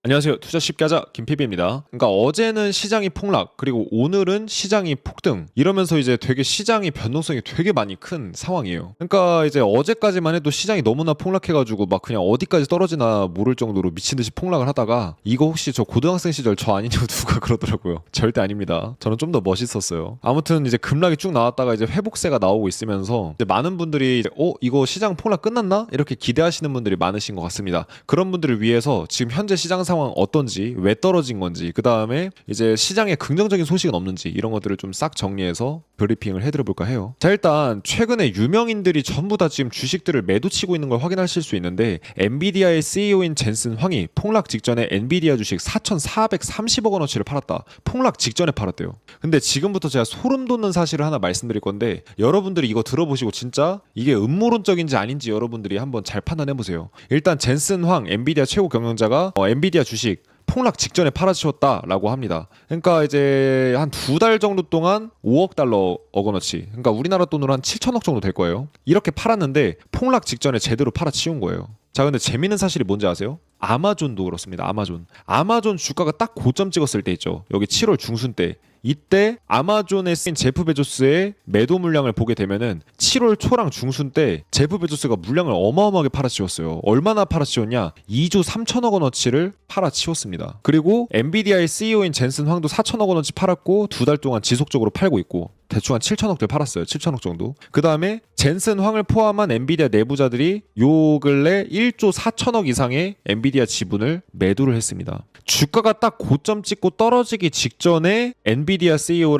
안녕하세요. 투자 쉽게 하자 김PB입니다. 그러니까 어제는 시장이 폭락, 그리고 오늘은 시장이 폭등, 이러면서 이제 되게 시장이 변동성이 되게 많이 큰 상황이에요. 그러니까 이제 어제까지만 해도 시장이 너무나 폭락해가지고 막 그냥 어디까지 떨어지나 모를 정도로 미친 듯이 폭락을 하다가, 이거 혹시 저 고등학생 시절 저 아니냐고 누가 그러더라고요. 절대 아닙니다. 저는 좀 더 멋있었어요. 아무튼 이제 급락이 쭉 나왔다가 이제 회복세가 나오고 있으면서 이제 많은 분들이 이제 이거 시장 폭락 끝났나? 이렇게 기대하시는 분들이 많으신 것 같습니다. 그런 분들을 위해서 지금 현재 시장 상황 어떤지, 왜 떨어진 건지, 그 다음에 이제 시장에 긍정적인 소식은 없는지, 이런 것들을 좀 싹 정리해서 브리핑을 해드려볼까 해요. 자, 일단 최근에 유명인들이 전부 다 지금 주식들을 매도치고 있는 걸 확인하실 수 있는데, 엔비디아의 CEO인 젠슨 황이 폭락 직전에 엔비디아 주식 4,430억 원어치를 팔았다. 폭락 직전에 팔았대요. 근데 지금부터 제가 소름 돋는 사실을 하나 말씀드릴 건데, 여러분들이 이거 들어보시고 진짜 이게 음모론적인지 아닌지 여러분들이 한번 잘 판단해보세요. 일단 젠슨 황 엔비디아 최고 경영자가 엔비디아 주식 폭락 직전에 팔아치웠다라고 합니다. 그러니까 이제 한 2달 정도 동안 5억 달러 억원어치, 그러니까 우리나라 돈으로 한 7천억 정도 될 거예요. 이렇게 팔았는데 폭락 직전에 제대로 팔아치운 거예요. 자, 근데 재밌는 사실이 뭔지 아세요? 아마존도 그렇습니다. 아마존 주가가 딱 고점 찍었을 때 있죠. 여기 7월 중순 때. 이때 아마존에 쓰인 제프 베조스의 매도 물량을 보게 되면은 7월 초랑 중순 때 제프 베조스가 물량을 어마어마하게 팔아치웠어요. 얼마나 팔아치웠냐? 2조 3천억 원어치를 팔아치웠습니다. 그리고 엔비디아의 CEO인 젠슨 황도 4천억 원어치 팔았고 2달 동안 지속적으로 팔고 있고 대충 한 7천억들 팔았어요. 7천억 정도. 그 다음에 젠슨 황을 포함한 엔비디아 내부자들이 요 근래 1조 4천억 이상의 엔비디아 지분을 매도를 했습니다. 주가가 딱 고점 찍고 떨어지기 직전에 엔비디아 CEO,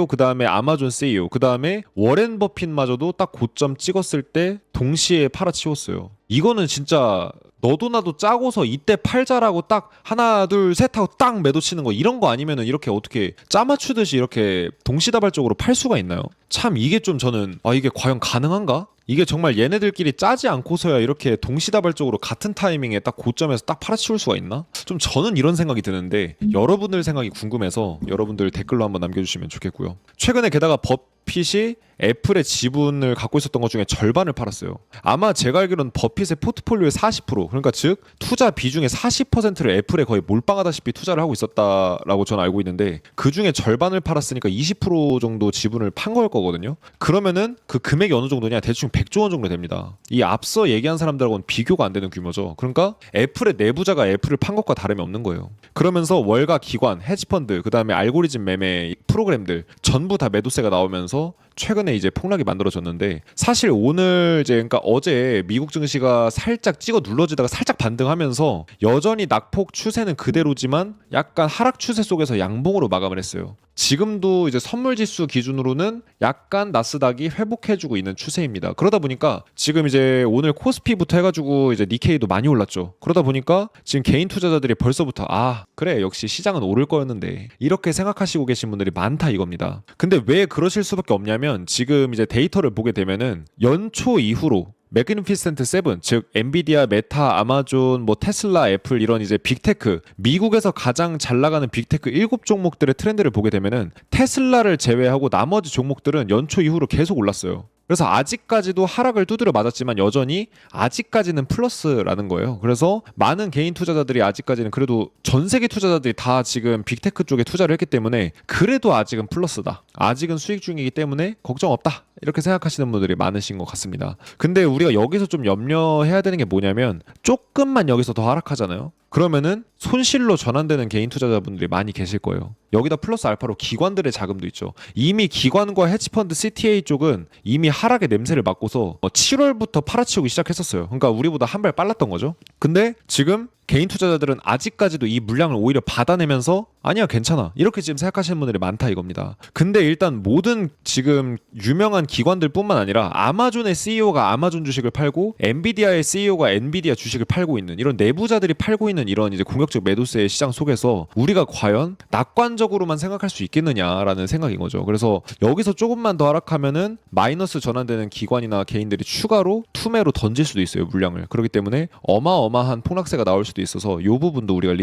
그 다음에 아마존 CEO, 그 다음에 워렌 버핏마저도 딱 고점 찍었을 때 동시에 팔아치웠어요. 이거는 진짜 너도 나도 짜고서 이때 팔자라고 딱 하나 둘 셋 하고 딱 매도 치는 거, 이런 거 아니면은 이렇게 어떻게 짜맞추듯이 이렇게 동시다발적으로 팔 수가 있나요? 참 이게 좀 저는 이게 과연 가능한가? 이게 정말 얘네들끼리 짜지 않고서야 이렇게 동시다발적으로 같은 타이밍에 딱 고점에서 딱 팔아치울 수가 있나? 좀 저는 이런 생각이 드는데, 여러분들 생각이 궁금해서 여러분들 댓글로 한번 남겨주시면 좋겠고요. 최근에 게다가 버핏이 애플의 지분을 갖고 있었던 것 중에 절반을 팔았어요. 아마 제가 알기로는 버핏의 포트폴리오의 40%, 그러니까 즉 투자 비중의 40%를 애플에 거의 몰빵하다시피 투자를 하고 있었다라고 저는 알고 있는데, 그 중에 절반을 팔았으니까 20% 정도 지분을 판 걸 거거든요. 그러면은 그 금액이 어느 정도냐? 대충 100조 원 정도 됩니다. 이 앞서 얘기한 사람들하고는 비교가 안 되는 규모죠. 그러니까 애플의 내부자가 애플을 판 것과 다름이 없는 거예요. 그러면서 월가 기관, 헤지펀드, 그 다음에 알고리즘 매매 프로그램들 전부 다 매도세가 나오면서 최근에 이제 폭락이 만들어졌는데, 사실 오늘 이제 그러니까 어제 미국 증시가 살짝 찍어 눌러지다가 살짝 반등하면서 여전히 낙폭 추세는 그대로지만 약간 하락 추세 속에서 양봉으로 마감을 했어요. 지금도 이제 선물 지수 기준으로는 약간 나스닥이 회복해주고 있는 추세입니다. 그러다 보니까 지금 이제 오늘 코스피부터 해가지고 이제 니케이도 많이 올랐죠. 그러다 보니까 지금 개인 투자자들이 벌써부터 그래 역시 시장은 오를 거였는데, 이렇게 생각하시고 계신 분들이 많다 이겁니다. 근데 왜 그러실 수밖에 없냐면, 지금 이제 데이터를 보게 되면은 연초 이후로 매그니피센트 7, 즉 엔비디아, 메타, 아마존, 테슬라, 애플, 이런 이제 빅테크, 미국에서 가장 잘 나가는 빅테크 7종목들의 트렌드를 보게 되면은 테슬라를 제외하고 나머지 종목들은 연초 이후로 계속 올랐어요. 그래서 아직까지도 하락을 두드려 맞았지만 여전히 아직까지는 플러스라는 거예요. 그래서 많은 개인 투자자들이 아직까지는, 그래도 전 세계 투자자들이 다 지금 빅테크 쪽에 투자를 했기 때문에 그래도 아직은 플러스다, 아직은 수익 중이기 때문에 걱정 없다, 이렇게 생각하시는 분들이 많으신 것 같습니다. 근데 우리가 여기서 좀 염려해야 되는 게 뭐냐면, 조금만 여기서 더 하락하잖아요. 그러면은 손실로 전환되는 개인 투자자분들이 많이 계실 거예요. 여기다 플러스 알파로 기관들의 자금도 있죠. 이미 기관과 헤지펀드 CTA 쪽은 이미 하락의 냄새를 맡고서 7월부터 팔아치우기 시작했었어요. 그러니까 우리보다 한 발 빨랐던 거죠. 근데 지금 개인 투자자들은 아직까지도 이 물량을 오히려 받아내면서 아니야 괜찮아 이렇게 지금 생각하시는 분들이 많다 이겁니다. 근데 일단 모든 지금 유명한 기관들 뿐만 아니라 아마존의 CEO가 아마존 주식을 팔고 엔비디아의 CEO가 엔비디아 주식을 팔고 있는, 이런 내부자들이 팔고 있는 이런 이제 공격적 매도세의 시장 속에서 우리가 과연 낙관적으로만 생각할 수 있겠느냐라는 생각인 거죠. 그래서 여기서 조금만 더 하락하면은 마이너스 전환되는 기관이나 개인들이 추가로 투매로 던질 수도 있어요, 물량을. 그렇기 때문에 어마어마한 폭락세가 나올 수도 있어서 이 부분도 우리가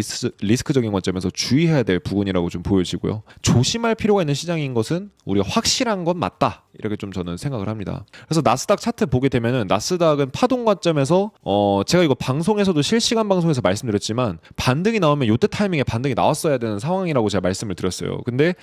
리스크적인 관점에서 주의해야 될 부분이라고 좀 보여지고요. 조심할 필요가 있는 시장인 것은 우리가 확실한 건 맞다, 이렇게 좀 저는 생각을 합니다. 그래서 나스닥 차트 보게 되면은 나스닥은 파동 관점에서 제가 이거 방송에서도 실시간 방송에서 말씀드렸지만 반등이 나오면 요때 타이밍에 반등이 나왔어야 되는 상황이라고 제가 말씀을 드렸어요. 근데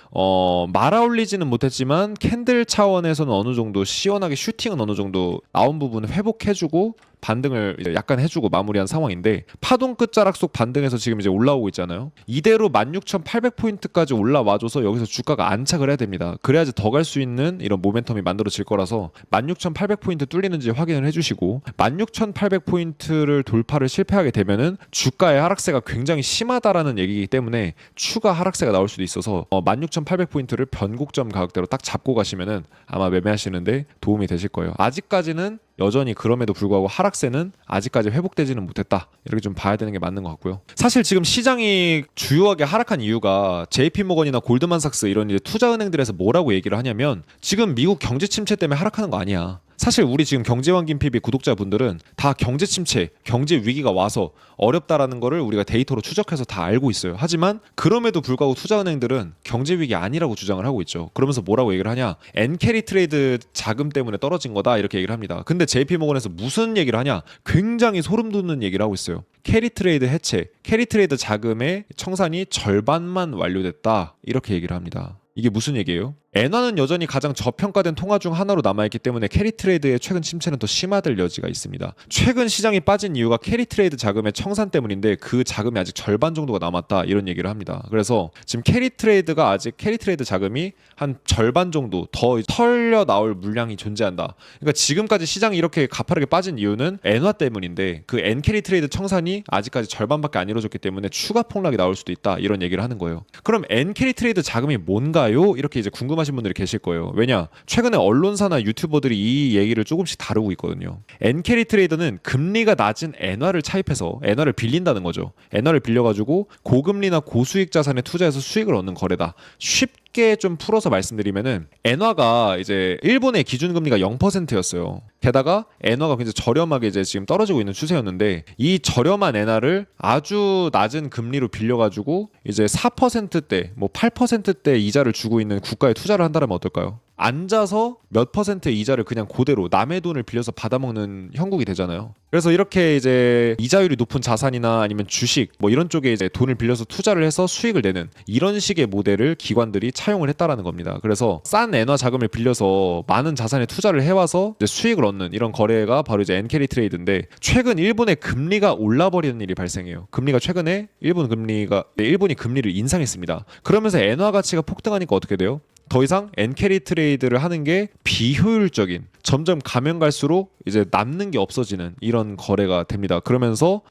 말아올리지는 못했지만 캔들 차원에서는 어느 정도 시원하게 슈팅은 어느 정도 나온 부분을 회복해주고 반등을 이제 약간 해주고 마무리한 상황인데 파동 끝자락 속 반등해서 지금 이제 올라오고 있잖아요. 이대로 16,800포인트까지 올라와줘서 여기서 주가가 안착을 해야 됩니다. 그래야지 더 갈 수 있는 이런 모멘텀이 만들어질 거라서 16,800포인트 뚫리는지 확인을 해주시고 16,800포인트를 돌파를 실패하게 되면은 주가의 하락세가 굉장히 심하다라는 얘기이기 때문에 추가 하락세가 나올 수도 있어서 16,800포인트를 변곡점 가격대로 딱 잡고 가시면은 아마 매매하시는데 도움이 되실 거예요. 아직까지는 여전히 그럼에도 불구하고 하락세는 아직까지 회복되지는 못했다. 이렇게 좀 봐야 되는 게 맞는 것 같고요. 사실 지금 시장이 주요하게 하락한 이유가 JP모건이나 골드만삭스 이런 이제 투자은행들에서 뭐라고 얘기를 하냐면 지금 미국 경제 침체 때문에 하락하는 거 아니야. 사실 우리 지금 경제왕 김PB 구독자분들은 다 경제 침체, 경제 위기가 와서 어렵다라는 거를 우리가 데이터로 추적해서 다 알고 있어요. 하지만 그럼에도 불구하고 투자은행들은 경제 위기 아니라고 주장을 하고 있죠. 그러면서 뭐라고 얘기를 하냐? 엔캐리 트레이드 자금 때문에 떨어진 거다 이렇게 얘기를 합니다. 근데 JP모건에서 무슨 얘기를 하냐? 굉장히 소름 돋는 얘기를 하고 있어요. 캐리 트레이드 해체, 캐리 트레이드 자금의 청산이 절반만 완료됐다 이렇게 얘기를 합니다. 이게 무슨 얘기예요? 엔화는 여전히 가장 저평가된 통화 중 하나로 남아있기 때문에 캐리 트레이드의 최근 침체는 더 심화될 여지가 있습니다. 최근 시장이 빠진 이유가 캐리 트레이드 자금의 청산 때문인데 그 자금이 아직 절반 정도가 남았다 이런 얘기를 합니다. 그래서 지금 캐리 트레이드 자금이 한 절반 정도 더 털려 나올 물량이 존재한다. 그러니까 지금까지 시장이 이렇게 가파르게 빠진 이유는 엔화 때문인데 그 엔캐리 트레이드 청산이 아직까지 절반밖에 안 이루어졌기 때문에 추가 폭락이 나올 수도 있다 이런 얘기를 하는 거예요. 그럼 엔캐리 트레이드 자금이 뭔가요? 이렇게 이제 궁금하신 분들이 계실 거예요. 왜냐? 최근에 언론사나 유튜버들이 이 얘기를 조금씩 다루고 있거든요. 엔캐리 트레이더는 금리가 낮은 엔화를 차입해서 엔화를 빌린다는 거죠. 엔화를 빌려가지고 고금리나 고수익 자산에 투자해서 수익을 얻는 거래다. 쉽게 좀 풀어서 말씀드리면은 엔화가 이제 일본의 기준금리가 0%였어요. 게다가 엔화가 굉장히 저렴하게 이제 지금 떨어지고 있는 추세였는데 이 저렴한 엔화를 아주 낮은 금리로 빌려가지고 이제 4%대, 뭐 8%대 이자를 주고 있는 국가에 투자를 한다면 어떨까요? 앉아서 몇 퍼센트의 이자를 그냥 그대로 남의 돈을 빌려서 받아먹는 형국이 되잖아요. 그래서 이렇게 이제 이자율이 높은 자산이나 아니면 주식 뭐 이런 쪽에 이제 돈을 빌려서 투자를 해서 수익을 내는 이런 식의 모델을 기관들이 차용을 했다라는 겁니다. 그래서 싼 엔화 자금을 빌려서 많은 자산에 투자를 해와서 이제 수익을 얻는 이런 거래가 바로 이제 엔캐리 트레이드인데 최근 일본의 금리가 올라버리는 일이 발생해요. 금리가 최근에 일본이 금리를 인상했습니다. 그러면서 엔화 가치가 폭등하니까 어떻게 돼요? 더 이상 엔캐리 트레이드를 하는 게 비효율적인 점점 가면 갈수록 이제 남는 게 없어지는 이런 거래가 됩니다. 그러면서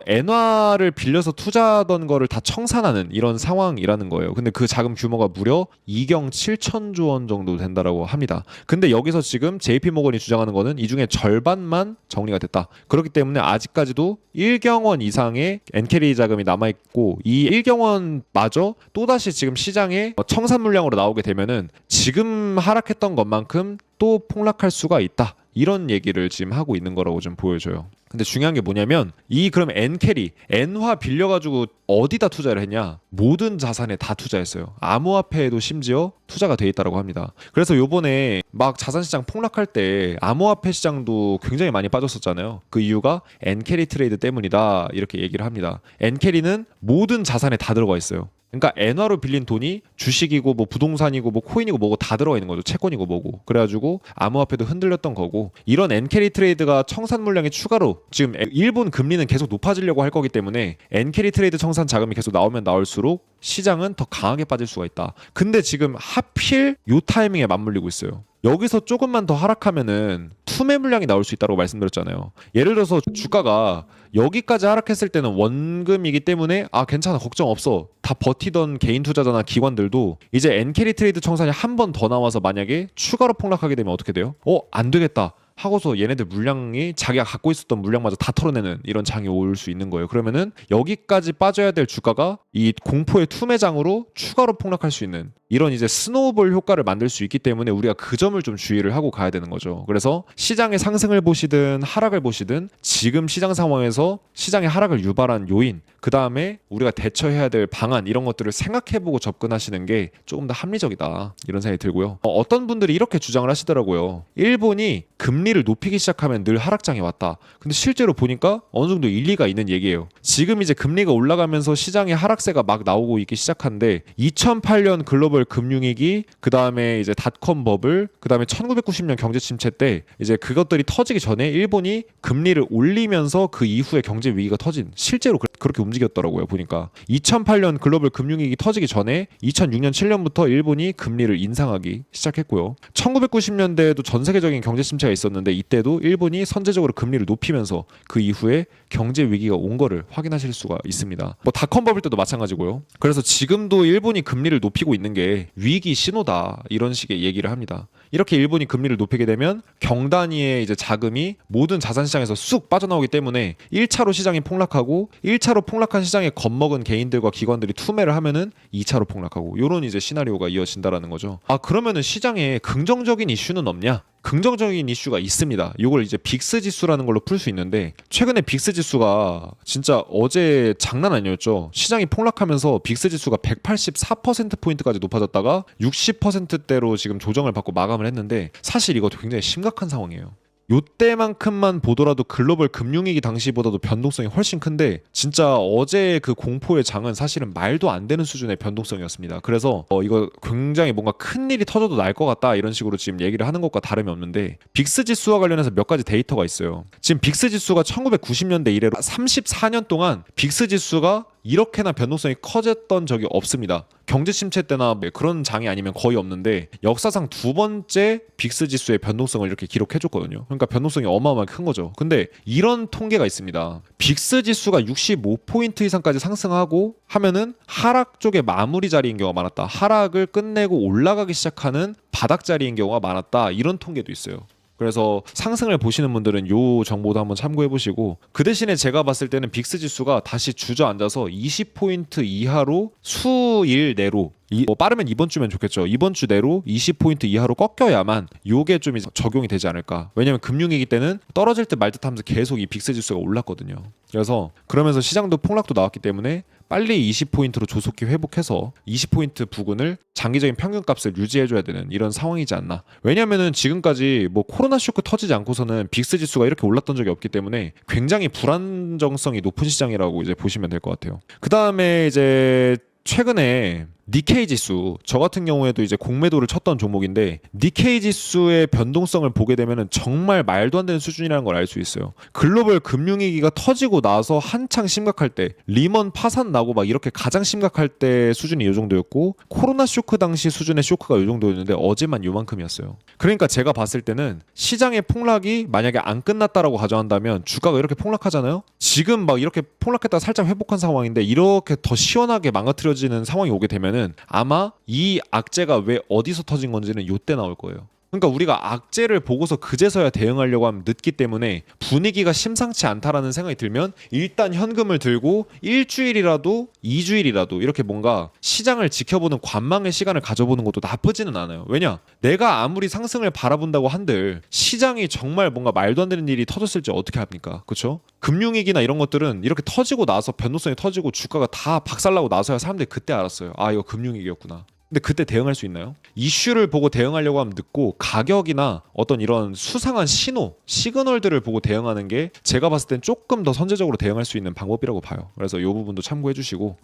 엔화를 빌려서 투자하던 거를 다 청산하는 이런 상황이라는 거예요. 근데 그 자금 규모가 무려 2경 7천조 원 정도 된다라고 합니다. 근데 여기서 지금 JP모건이 주장하는 거는 이 중에 절반만 정리가 됐다. 그렇기 때문에 아직까지도 1경원 이상의 엔캐리 자금이 남아있고 이 1경원마저 또다시 지금 시장에 청산 물량으로 나오게 되면은 지금 하락했던 것만큼 또 폭락할 수가 있다. 이런 얘기를 지금 하고 있는 거라고 좀 보여줘요. 근데 중요한 게 뭐냐면 그럼 엔캐리, 엔화 빌려가지고 어디다 투자를 했냐? 모든 자산에 다 투자했어요. 암호화폐에도 심지어 투자가 돼 있다고 합니다. 그래서 요번에 막 자산시장 폭락할 때 암호화폐 시장도 굉장히 많이 빠졌었잖아요. 그 이유가 엔캐리 트레이드 때문이다 이렇게 얘기를 합니다. 엔캐리는 모든 자산에 다 들어가 있어요. 그러니까 엔화로 빌린 돈이 주식이고 뭐 부동산이고 뭐 코인이고 뭐고 다 들어가 있는 거죠. 채권이고 뭐고. 그래가지고 암호화폐도 흔들렸던 거고 이런 엔캐리 트레이드가 청산 물량이 추가로 지금 일본 금리는 계속 높아지려고 할 거기 때문에 엔캐리 트레이드 청산 자금이 계속 나오면 나올수록 시장은 더 강하게 빠질 수가 있다. 근데 지금 하필 요 타이밍에 맞물리고 있어요. 여기서 조금만 더 하락하면은 투매 물량이 나올 수 있다고 말씀드렸잖아요. 예를 들어서 주가가 여기까지 하락했을 때는 원금이기 때문에 괜찮아 걱정 없어 다 버티던 개인 투자자나 기관들도 이제 엔캐리 트레이드 청산이 한 번 더 나와서 만약에 추가로 폭락하게 되면 어떻게 돼요? 안 되겠다 하고서 얘네들 물량이 자기가 갖고 있었던 물량마저 다 털어내는 이런 장이 올 수 있는 거예요. 그러면은 여기까지 빠져야 될 주가가 이 공포의 투매장으로 추가로 폭락할 수 있는 이런 이제 스노우볼 효과를 만들 수 있기 때문에 우리가 그 점을 좀 주의를 하고 가야 되는 거죠. 그래서 시장의 상승을 보시든 하락을 보시든 지금 시장 상황에서 시장의 하락을 유발한 요인, 그 다음에 우리가 대처해야 될 방안 이런 것들을 생각해보고 접근하시는 게 조금 더 합리적이다 이런 생각이 들고요. 어떤 분들이 이렇게 주장을 하시더라고요. 일본이 금리를 높이기 시작하면 늘 하락장이 왔다. 근데 실제로 보니까 어느 정도 일리가 있는 얘기예요. 지금 이제 금리가 올라가면서 시장의 하락세가 막 나오고 있기 시작한데 2008년 글로벌 금융위기, 그 다음에 이제 닷컴 버블, 그 다음에 1990년 경제 침체 때 이제 그것들이 터지기 전에 일본이 금리를 올리면서 그 이후에 경제 위기가 터진 실제로 그렇게 움직였더라고요. 보니까 2008년 글로벌 금융위기 터지기 전에 2006년 7년부터 일본이 금리를 인상하기 시작했고요. 1990년대에도 전 세계적인 경제 침체가 있었는데 이때도 일본이 선제적으로 금리를 높이면서 그 이후에 경제 위기가 온 거를 확인하실 수가 있습니다. 뭐 닷컴 버블 때도 마찬가지고요. 그래서 지금도 일본이 금리를 높이고 있는 게 위기 신호다 이런 식의 얘기를 합니다. 이렇게 일본이 금리를 높이게 되면 경단위의 이제 자금이 모든 자산 시장에서 쑥 빠져나오기 때문에 1차로 시장이 폭락하고 1차로 폭락한 시장에 겁먹은 개인들과 기관들이 투매를 하면은 2차로 폭락하고 이런 이제 시나리오가 이어진다라는 거죠. 아 그러면은 시장에 긍정적인 이슈는 없냐? 긍정적인 이슈가 있습니다. 이걸 이제 빅스 지수라는 걸로 풀 수 있는데 최근에 빅스 지수가 진짜 어제 장난 아니었죠. 시장이 폭락하면서 빅스 지수가 184%포인트까지 높아졌다가 60%대로 지금 조정을 받고 마감을 했는데 사실 이거 굉장히 심각한 상황이에요. 요때만큼만 보더라도 글로벌 금융위기 당시보다도 변동성이 훨씬 큰데 진짜 어제 그 공포의 장은 사실은 말도 안 되는 수준의 변동성이었습니다. 그래서 이거 굉장히 뭔가 큰 일이 터져도 날 것 같다 이런 식으로 지금 얘기를 하는 것과 다름이 없는데 빅스 지수와 관련해서 몇 가지 데이터가 있어요. 지금 빅스 지수가 1990년대 이래로 34년 동안 빅스 지수가 이렇게나 변동성이 커졌던 적이 없습니다. 경제 침체 때나 그런 장이 아니면 거의 없는데 역사상 두 번째 빅스 지수의 변동성을 이렇게 기록해줬거든요. 그러니까 변동성이 어마어마하게 큰 거죠. 근데 이런 통계가 있습니다. 빅스 지수가 65포인트 이상까지 상승하고 하면은 하락 쪽의 마무리 자리인 경우가 많았다. 하락을 끝내고 올라가기 시작하는 바닥 자리인 경우가 많았다. 이런 통계도 있어요. 그래서 상승을 보시는 분들은 요 정보도 한번 참고해 보시고 그 대신에 제가 봤을 때는 빅스 지수가 다시 주저앉아서 20포인트 이하로 수일 내로 뭐 빠르면 이번 주면 좋겠죠. 이번 주 내로 20포인트 이하로 꺾여야만 요게 좀 이제 적용이 되지 않을까. 왜냐면 금융위기 때는 떨어질 듯 말 듯 하면서 계속 이 빅스 지수가 올랐거든요. 그래서 그러면서 시장도 폭락도 나왔기 때문에 빨리 20포인트로 조속히 회복해서 20포인트 부근을 장기적인 평균값을 유지해줘야 되는 이런 상황이지 않나. 왜냐면은 지금까지 뭐 코로나 쇼크 터지지 않고서는 빅스 지수가 이렇게 올랐던 적이 없기 때문에 굉장히 불안정성이 높은 시장이라고 이제 보시면 될 것 같아요. 그 다음에 이제 최근에 니케이 지수, 저 같은 경우에도 이제 공매도를 쳤던 종목인데 니케이 지수의 변동성을 보게 되면은 정말 말도 안 되는 수준이라는 걸 알 수 있어요. 글로벌 금융위기가 터지고 나서 한창 심각할 때 리먼 파산 나고 막 이렇게 가장 심각할 때 수준이 이 정도였고 코로나 쇼크 당시 수준의 쇼크가 이 정도였는데 어제만 요만큼이었어요. 그러니까 제가 봤을 때는 시장의 폭락이 만약에 안 끝났다라고 가정한다면 주가가 이렇게 폭락하잖아요. 지금 막 이렇게 폭락했다가 살짝 회복한 상황인데 이렇게 더 시원하게 망가뜨려지는 상황이 오게 되면은 아마 이 악재가 왜 어디서 터진 건지는 요때 나올 거예요. 그러니까 우리가 악재를 보고서 그제서야 대응하려고 하면 늦기 때문에 분위기가 심상치 않다라는 생각이 들면 일단 현금을 들고 일주일이라도 2주일이라도 이렇게 뭔가 시장을 지켜보는 관망의 시간을 가져보는 것도 나쁘지는 않아요. 왜냐? 내가 아무리 상승을 바라본다고 한들 시장이 정말 뭔가 말도 안 되는 일이 터졌을지 어떻게 합니까? 그렇죠? 금융위기나 이런 것들은 이렇게 터지고 나서 변동성이 터지고 주가가 다 박살나고 나서야 사람들이 그때 알았어요. 아 이거 금융위기였구나. 근데 그때 대응할 수 있나요? 이슈를 보고 대응하려고 하면 늦고 가격이나 어떤 이런 수상한 신호, 시그널들을 보고 대응하는 게 제가 봤을 땐 조금 더 선제적으로 대응할 수 있는 방법이라고 봐요. 그래서 이 부분도 참고해 주시고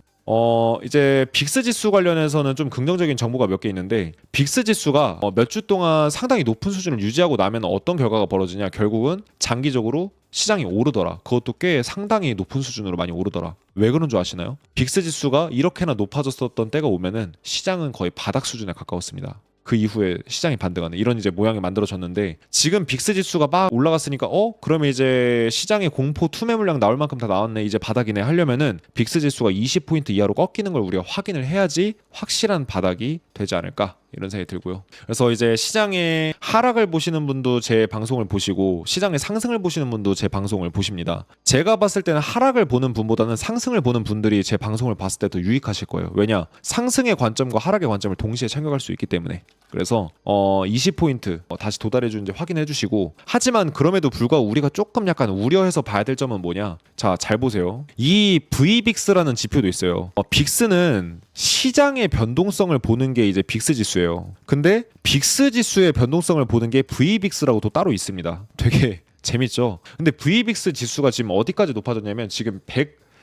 이제 빅스 지수 관련해서는 좀 긍정적인 정보가 몇 개 있는데 빅스 지수가 몇 주 동안 상당히 높은 수준을 유지하고 나면 어떤 결과가 벌어지냐 결국은 장기적으로 시장이 오르더라. 그것도 꽤 상당히 높은 수준으로 많이 오르더라. 왜 그런 줄 아시나요? 빅스 지수가 이렇게나 높아졌었던 때가 오면은 시장은 거의 바닥 수준에 가까웠습니다. 그 이후에 시장이 반등하는 이런 이제 모양이 만들어졌는데 지금 빅스 지수가 막 올라갔으니까 그러면 이제 시장에 공포 투매 물량 나올 만큼 다 나왔네 이제 바닥이네 하려면은 빅스 지수가 20포인트 이하로 꺾이는 걸 우리가 확인을 해야지 확실한 바닥이 되지 않을까 이런 생각이 들고요. 그래서 이제 시장의 하락을 보시는 분도 제 방송을 보시고 시장의 상승을 보시는 분도 제 방송을 보십니다. 제가 봤을 때는 하락을 보는 분보다는 상승을 보는 분들이 제 방송을 봤을 때 더 유익하실 거예요. 왜냐? 상승의 관점과 하락의 관점을 동시에 챙겨갈 수 있기 때문에. 그래서 20포인트 다시 도달해 주는지 확인해 주시고, 하지만 그럼에도 불구하고 우리가 조금 약간 우려해서 봐야 될 점은 뭐냐? 자, 잘 보세요. 이 VBIX라는 지표도 있어요. 빅스는 시장의 변동성을 보는 게 이제 빅스 지수예요. 근데 빅스 지수의 변동성을 보는 게 VBIX라고 또 따로 있습니다. 되게 재밌죠? 근데 VBIX 지수가 지금 어디까지 높아졌냐면 지금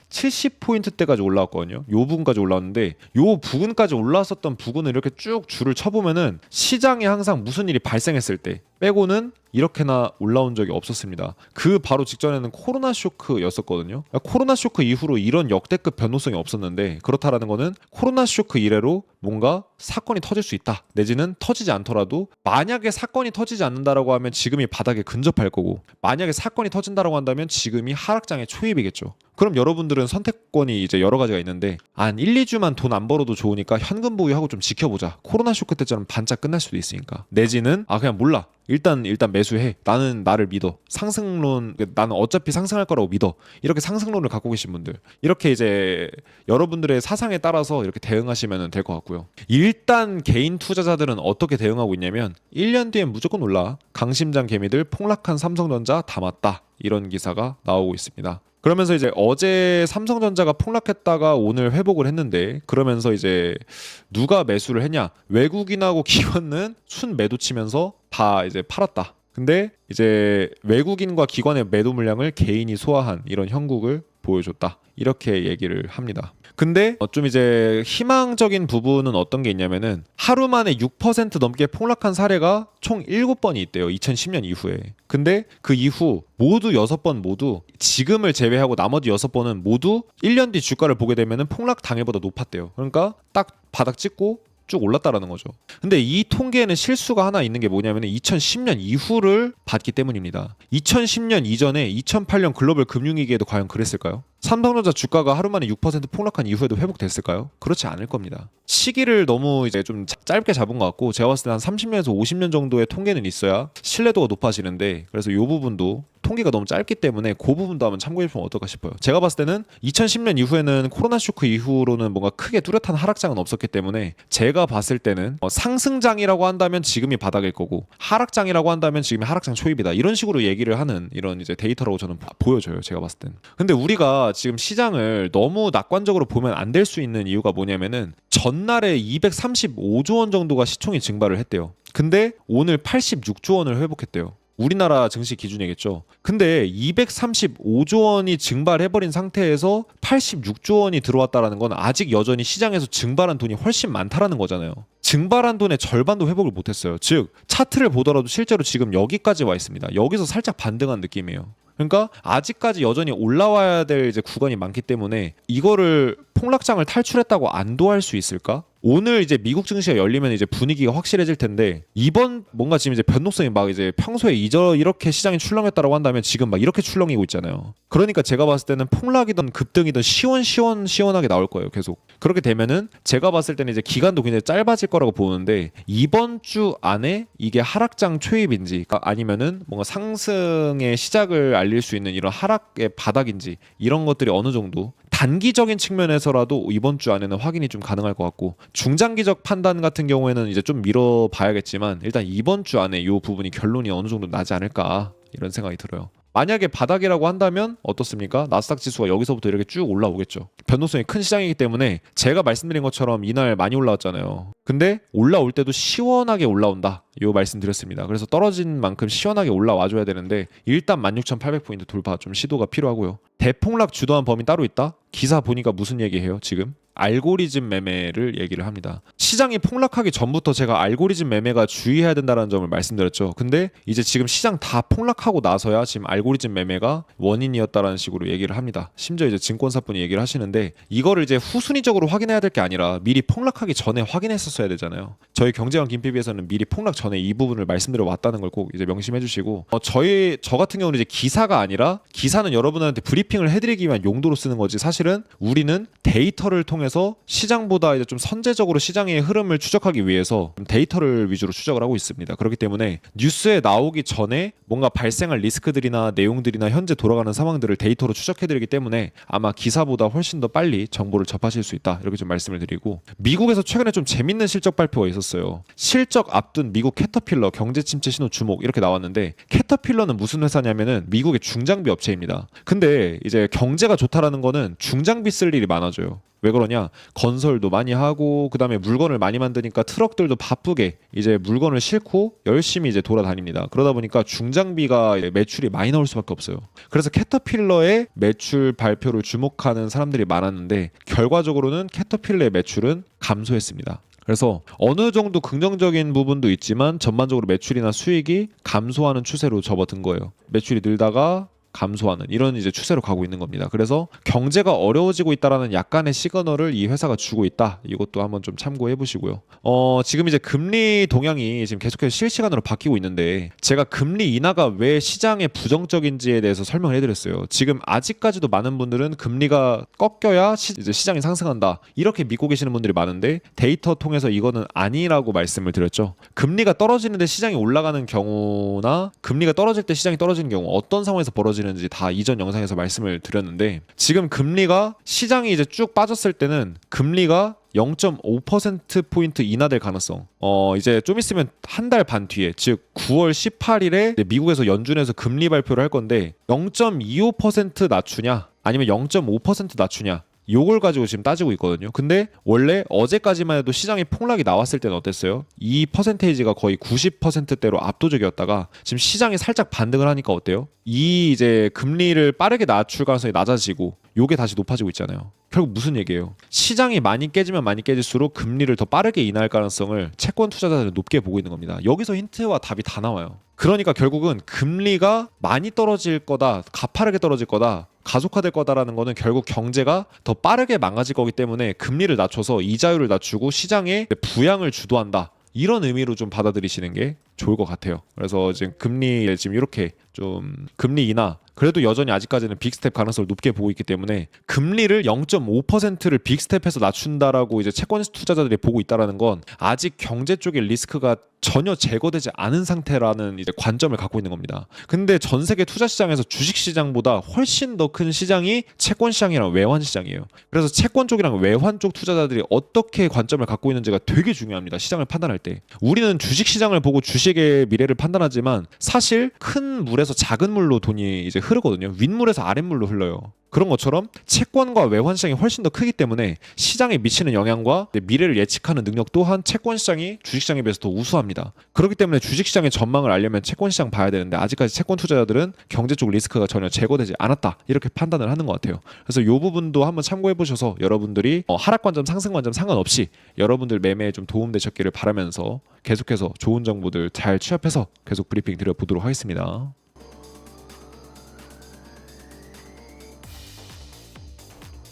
70포인트대까지 올라왔거든요. 요 부분까지 올라왔는데 요 부근까지 올라왔었던 부근을 이렇게 쭉 줄을 쳐보면은 시장에 항상 무슨 일이 발생했을 때 빼고는 이렇게나 올라온 적이 없었습니다. 그 바로 직전에는 코로나 쇼크였었거든요. 코로나 쇼크 이후로 이런 역대급 변동성이 없었는데, 그렇다라는 거는 코로나 쇼크 이래로 뭔가 사건이 터질 수 있다, 내지는 터지지 않더라도 만약에 사건이 터지지 않는다라고 하면 지금이 바닥에 근접할 거고, 만약에 사건이 터진다라고 한다면 지금이 하락장의 초입이겠죠. 그럼 여러분들은 선택권이 이제 여러 가지가 있는데, 한 1, 2주만 돈 안 벌어도 좋으니까 현금 보유하고 좀 지켜보자. 코로나 쇼크 때처럼 반짝 끝날 수도 있으니까. 내지는 그냥 몰라. 일단 매수해. 나는 나를 믿어. 상승론, 나는 어차피 상승할 거라고 믿어. 이렇게 상승론을 갖고 계신 분들, 이렇게 이제 여러분들의 사상에 따라서 이렇게 대응하시면 될 것 같고요. 일단 개인 투자자들은 어떻게 대응하고 있냐면 1년 뒤엔 무조건 올라. 강심장 개미들 폭락한 삼성전자 담았다. 이런 기사가 나오고 있습니다. 그러면서 이제 어제 삼성전자가 폭락했다가 오늘 회복을 했는데, 그러면서 이제 누가 매수를 했냐? 외국인하고 기관은 순 매도 치면서 다 이제 팔았다. 근데 이제 외국인과 기관의 매도 물량을 개인이 소화한 이런 형국을 보여줬다. 이렇게 얘기를 합니다. 근데 좀 이제 희망적인 부분은 어떤 게 있냐면은 하루 만에 6% 넘게 폭락한 사례가 총 7번이 있대요. 2010년 이후에. 근데 그 이후 모두 6번 모두, 지금을 제외하고 나머지 6번은 모두 1년 뒤 주가를 보게 되면은 폭락 당일보다 높았대요. 그러니까 딱 바닥 찍고 쭉 올랐다라는 거죠. 근데 이 통계에는 실수가 하나 있는 게 뭐냐면 2010년 이후를 봤기 때문입니다. 2010년 이전에 2008년 글로벌 금융위기에도 과연 그랬을까요? 삼성전자 주가가 하루 만에 6% 폭락한 이후에도 회복됐을까요? 그렇지 않을 겁니다. 시기를 너무 이제 좀 짧게 잡은 것 같고, 제가 봤을 때 한 30년에서 50년 정도의 통계는 있어야 신뢰도가 높아지는데, 그래서 이 부분도 통계가 너무 짧기 때문에 그 부분도 한번 참고해보면 어떨까 싶어요. 제가 봤을 때는 2010년 이후에는 코로나 쇼크 이후로는 뭔가 크게 뚜렷한 하락장은 없었기 때문에, 제가 봤을 때는 상승장이라고 한다면 지금이 바닥일 거고, 하락장이라고 한다면 지금이 하락장 초입이다. 이런 식으로 얘기를 하는 이런 이제 데이터라고 저는 보여져요. 제가 봤을 때는. 근데 우리가 지금 시장을 너무 낙관적으로 보면 안 될 수 있는 이유가 뭐냐면은 전날에 235조 원 정도가 시총이 증발을 했대요. 근데 오늘 86조 원을 회복했대요. 우리나라 증시 기준이겠죠. 근데 235조 원이 증발해버린 상태에서 86조 원이 들어왔다라는 건 아직 여전히 시장에서 증발한 돈이 훨씬 많다라는 거잖아요. 증발한 돈의 절반도 회복을 못했어요. 즉 차트를 보더라도 실제로 지금 여기까지 와 있습니다. 여기서 살짝 반등한 느낌이에요. 그러니까 아직까지 여전히 올라와야 될 이제 구간이 많기 때문에 이거를 폭락장을 탈출했다고 안도할 수 있을까? 오늘 이제 미국 증시가 열리면 이제 분위기가 확실해질 텐데, 이번 뭔가 지금 이제 변동성이 막 이제 평소에 이렇게 시장이 출렁했다라고 한다면 지금 막 이렇게 출렁이고 있잖아요. 그러니까 제가 봤을 때는 폭락이든 급등이든 시원하게 나올 거예요. 계속. 그렇게 되면은 제가 봤을 때는 이제 기간도 굉장히 짧아질 거라고 보는데, 이번 주 안에 이게 하락장 초입인지 아니면은 뭔가 상승의 시작을 알릴 수 있는 이런 하락의 바닥인지, 이런 것들이 어느 정도 단기적인 측면에서라도 이번 주 안에는 확인이 좀 가능할 것 같고, 중장기적 판단 같은 경우에는 이제 좀 미뤄봐야겠지만 일단 이번 주 안에 이 부분이 결론이 어느 정도 나지 않을까, 이런 생각이 들어요. 만약에 바닥이라고 한다면 어떻습니까? 나스닥 지수가 여기서부터 이렇게 쭉 올라오겠죠. 변동성이 큰 시장이기 때문에 제가 말씀드린 것처럼 이날 많이 올라왔잖아요. 근데 올라올 때도 시원하게 올라온다, 이 말씀드렸습니다. 그래서 떨어진 만큼 시원하게 올라와줘야 되는데 일단 16,800포인트 돌파 좀 시도가 필요하고요. 대폭락 주도한 범위 따로 있다? 기사 보니까 무슨 얘기해요? 지금 알고리즘 매매를 얘기를 합니다. 시장이 폭락하기 전부터 제가 알고리즘 매매가 주의해야 된다는 점을 말씀드렸죠. 근데 이제 지금 시장 다 폭락하고 나서야 지금 알고리즘 매매가 원인이었다라는 식으로 얘기를 합니다. 심지어 이제 증권사분이 얘기를 하시는데, 이거를 이제 후순위적으로 확인해야 될 게 아니라 미리 폭락하기 전에 확인했었어야 되잖아요. 저희 경제왕 김PB에서는 미리 폭락 전에 이 부분을 말씀드려 왔다는 걸 꼭 이제 명심해 주시고, 저 같은 경우는 이제 기사가 아니라, 기사는 여러분한테 브리핑을 해드리기 위한 용도로 쓰는 거지 사실은 우리는 데이터를 통해 통해서 시장보다 이제 좀 선제적으로 시장의 흐름을 추적하기 위해서 데이터를 위주로 추적을 하고 있습니다. 그렇기 때문에 뉴스에 나오기 전에 뭔가 발생할 리스크들이나 내용들이나 현재 돌아가는 상황들을 데이터로 추적해드리기 때문에 아마 기사보다 훨씬 더 빨리 정보를 접하실 수 있다, 이렇게 좀 말씀을 드리고, 미국에서 최근에 좀 재밌는 실적 발표가 있었어요. 실적 앞둔 미국 캐터필러 경제 침체 신호 주목 이렇게 나왔는데, 캐터필러는 무슨 회사냐면은 미국의 중장비 업체입니다. 근데 이제 경제가 좋다라는 거는 중장비 쓸 일이 많아져요. 왜 그러냐? 건설도 많이 하고 그다음에 물건을 많이 만드니까 트럭들도 바쁘게 이제 물건을 싣고 열심히 이제 돌아다닙니다. 그러다 보니까 중장비가 매출이 많이 나올 수밖에 없어요. 그래서 캐터필러의 매출 발표를 주목하는 사람들이 많았는데, 결과적으로는 캐터필러의 매출은 감소했습니다. 그래서 어느 정도 긍정적인 부분도 있지만 전반적으로 매출이나 수익이 감소하는 추세로 접어든 거예요. 매출이 늘다가 감소하는 이런 이제 추세로 가고 있는 겁니다. 그래서 경제가 어려워지고 있다라는 약간의 시그널을 이 회사가 주고 있다. 이것도 한번 좀 참고해 보시고요. 지금 이제 금리 동향이 지금 계속해서 실시간으로 바뀌고 있는데, 제가 금리 인하가 왜 시장에 부정적인지에 대해서 설명을 해드렸어요. 지금 아직까지도 많은 분들은 금리가 꺾여야 이제 시장이 상승한다, 이렇게 믿고 계시는 분들이 많은데, 데이터 통해서 이거는 아니라고 말씀을 드렸죠. 금리가 떨어지는데 시장이 올라가는 경우나 금리가 떨어질 때 시장이 떨어지는 경우 어떤 상황에서 벌어지는지 다 이전 영상에서 말씀을 드렸는데, 지금 금리가 시장이 이제 쭉 빠졌을 때는 금리가 0.5%포인트 인하될 가능성, 이제 좀 있으면 한 달 반 뒤에, 즉 9월 18일에 미국에서 연준에서 금리 발표를 할 건데, 0.25% 낮추냐 아니면 0.5% 낮추냐, 요걸 가지고 지금 따지고 있거든요. 근데 원래 어제까지만 해도 시장이 폭락이 나왔을 때는 어땠어요? 이 퍼센테이지가 거의 90%대로 압도적이었다가 지금 시장이 살짝 반등을 하니까 어때요? 이 이제 금리를 빠르게 낮출 가능성이 낮아지고 요게 다시 높아지고 있잖아요. 결국 무슨 얘기예요? 시장이 많이 깨지면 많이 깨질수록 금리를 더 빠르게 인하할 가능성을 채권 투자자들은 높게 보고 있는 겁니다. 여기서 힌트와 답이 다 나와요. 그러니까 결국은 금리가 많이 떨어질 거다, 가파르게 떨어질 거다, 가속화될 거다라는 거는 결국 경제가 더 빠르게 망가질 거기 때문에 금리를 낮춰서 이자율을 낮추고 시장에 부양을 주도한다, 이런 의미로 좀 받아들이시는 게 좋을 것 같아요. 그래서 지금 금리 지금 이렇게 좀 금리 인하, 그래도 여전히 아직까지는 빅스텝 가능성을 높게 보고 있기 때문에 금리를 0.5%를 빅스텝해서 낮춘다라고 이제 채권 투자자들이 보고 있다라는 건 아직 경제 쪽의 리스크가 전혀 제거되지 않은 상태라는 이제 관점을 갖고 있는 겁니다. 근데 전 세계 투자 시장에서 주식 시장보다 훨씬 더 큰 시장이 채권 시장이랑 외환 시장이에요. 그래서 채권 쪽이랑 외환 쪽 투자자들이 어떻게 관점을 갖고 있는지가 되게 중요합니다. 시장을 판단할 때. 우리는 주식 시장을 보고 주식의 미래를 판단하지만 사실 큰 물에서 작은 물로 돈이 이제 흐르거든요. 윗물에서 아랫물로 흘러요. 그런 것처럼 채권과 외환 시장이 훨씬 더 크기 때문에 시장에 미치는 영향과 미래를 예측하는 능력 또한 채권 시장이 주식 시장에 비해서 더 우수합니다. 그렇기 때문에 주식 시장의 전망을 알려면 채권 시장 봐야 되는데, 아직까지 채권 투자자들은 경제 쪽 리스크가 전혀 제거되지 않았다, 이렇게 판단을 하는 것 같아요. 그래서 이 부분도 한번 참고해 보셔서 여러분들이 하락 관점, 상승 관점 상관없이 여러분들 매매에 좀 도움되셨기를 바라면서 계속해서 좋은 정보들 잘 취합해서 계속 브리핑 드려보도록 하겠습니다.